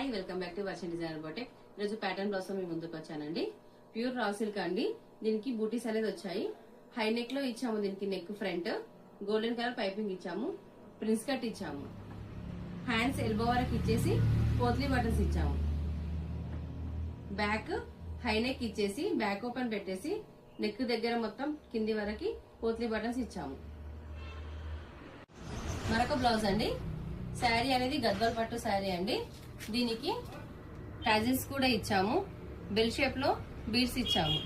Hi welcome back to version designer boutique. ఈరోజు pattern blouse మీ ముందుకు వచ్చానండి. ప్యూర్ రా సిల్క్ అండి. దీనికి బూటీస్ అనేది వచ్చాయి. హై నెక్ లో ఇచ్చాము. దీనికి neck front golden colour piping ఇచ్చాము. ప్రిన్స్ కట్ ఇచ్చాము. హ్యాండ్స్ ఎల్బో వరకు ఇచ్చేసి పోత్లీ బటన్స్ ఇచ్చాము. బ్యాక్ హై నెక్ ఇచ్చేసి బ్యాక్ ఓపెన్ పెట్టేసి నెక్ దగ్గర మొత్తం కింది వరకు పోత్లీ బటన్స్ ఇచ్చాము. మరొక బ్లౌజ్ అండి. శారీ అనేది గద్వాల్ పట్టు శారీ అండి. దీనికి టాజిల్స్ కూడా ఇచ్చాము. బెల్ షేప్ లో బీడ్స్ ఇచ్చాము.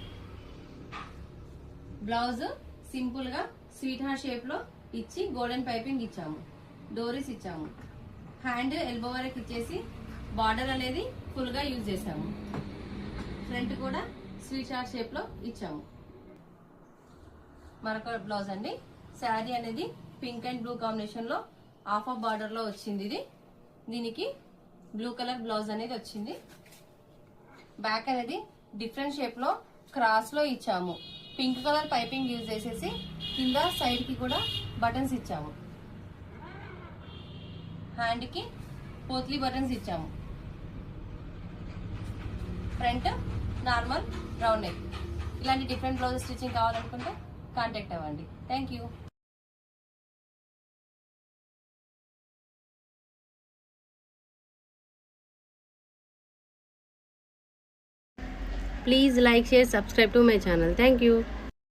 బ్లౌజ్ సింపుల్ గా స్వీట్ హార్ట్ షేప్ లో ఇచ్చి గోల్డెన్ పైపింగ్ ఇచ్చాము. డోరీస్ ఇచ్చాము. హ్యాండ్ ఎల్బో వరకు ఇచ్చేసి బార్డర్ అనేది ఫుల్ గా యూజ్ చేసాము. ఫ్రంట్ కూడా స్వీట్ హార్ట్ షేప్ లో ఇచ్చాము. మరొక బ్లౌజ్ అండి. శారీ అనేది పింక్ అండ్ బ్లూ కాంబినేషన్ లో హాఫ్ ఆఫ్ బార్డర్ లో వచ్చింది. ఇది దీనికి బ్లూ కలర్ బ్లౌజ్ అనేది వచ్చింది. బ్యాక్ అనేది డిఫరెంట్ షేప్ లో క్రాస్ లో ఇచ్చాము. పింక్ కలర్ పైపింగ్ యూజ్ చేసేసి కింద సైడ్ కి కూడా బటన్స్ ఇచ్చాము. హ్యాండ్ కి పోత్లీ బటన్స్ ఇచ్చాము. Front normal round neck. ఇలాంటి డిఫరెంట్ బ్లౌజ్ స్టిచ్చింగ్ కావాలనుకుంటే కాంటాక్ట్ అవ్వండి. Thank you. Please like, share, subscribe to my channel. Thank you.